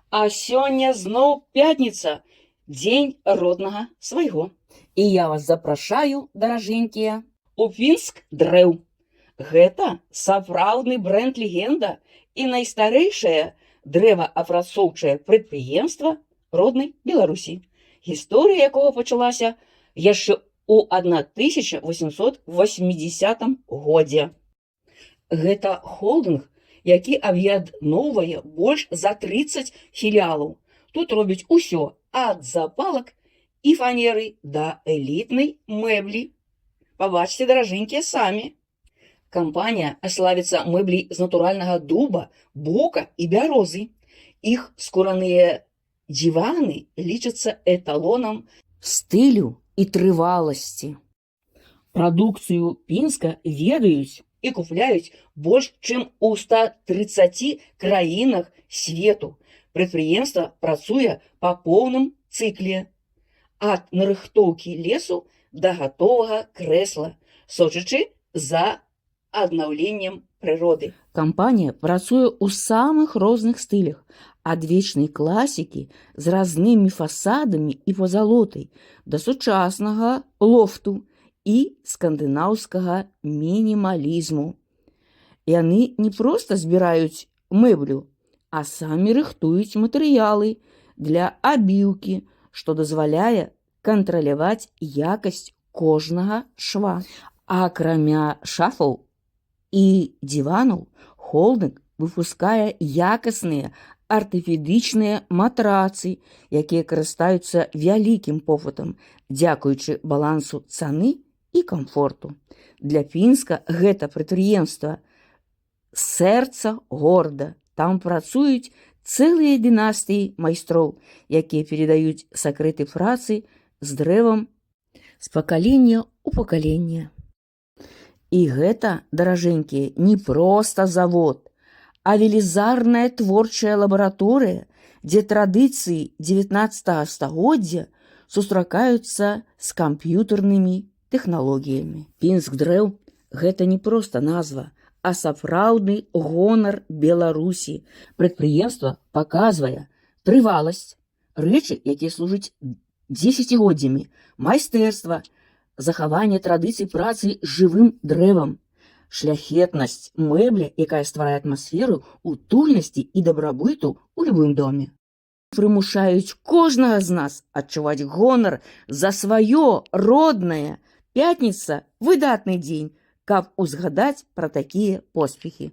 А сёння зноў пятніца, дзень роднага свайго. І я вас запрашаю, даражэнькія, У Пінск дрэў. Гэта сапраўдны брэнд-легенда і найстарэйшае дрэваапрацоўчае прадпрыемства роднай Беларусі, гісторыя якога пачалася яшчэ ў 1880 годзе. Гэта холдынг, які аб'ядноўвае больш за 30 філіялаў. Тут робяць усё ад запалак і фанеры да элітнай мэблі. Пабачце, даражэнькія, самі. Кампанія славіцца мэбляй з натуральнага дуба, бука і бярозы. Іх скураныя дзіваны лічацца эталонам стылю і трываласці. Прадукцыю Пінска ведаюць і купляюць больш чым у 130 краінах свету. Прадпрыемства працуе па поўным цыкле ад нарыхтоўкі лесу да гатовага крэсла, сочачы за аднаўленнем прыроды. Кампанія працуе ў самых розных стылях, ад вечнай класікі з разнымі фасадамі і пазалотай да сучаснага лофту і скандынаўскага мінімалізму. Яны не проста збіраюць мэблю, а самі рыхтуюць матэрыялы для абіўкі, што дазваляе кантраляваць якасць кожнага шва. Акрамя шафаў і диванаў, холдынг выпускае якасныя артапедычныя матрацы, якія карыстаюцца вялікім попытам, дзякуючы балансу цаны і камфорту. Для Пінска гэта прадпрыемства сэрца горада. Там працуюць цэлыя дынастыі майстроў, якія перадаюць сакрэты працы з дрэвам з пакалення ў пакаленне. І гэта, даражэнькія, не проста завод, а велізарная творчая лабараторыя, дзе традыцыі 19 стагоддзя сустракаюцца з камп'ютарнымі тэхналогіямі. Пінск дрэў – гэта не проста назва, а сапраўдны гонар Беларусі. Прадпрыемства паказвае трываласць, рэчы, якія служаць дзесяцігоддзямі, майстэрства, захаванне традыцый працы з жывым дрэвам, шляхетнасць мэбля, якая стварае атмасферу утульнасці і дабрабыту ў любым доме. Прымушаюць кожнага з нас адчуваць гонар за сваё роднае. Пятніца – выдатны дзень, каб узгадаць пра такія поспехі.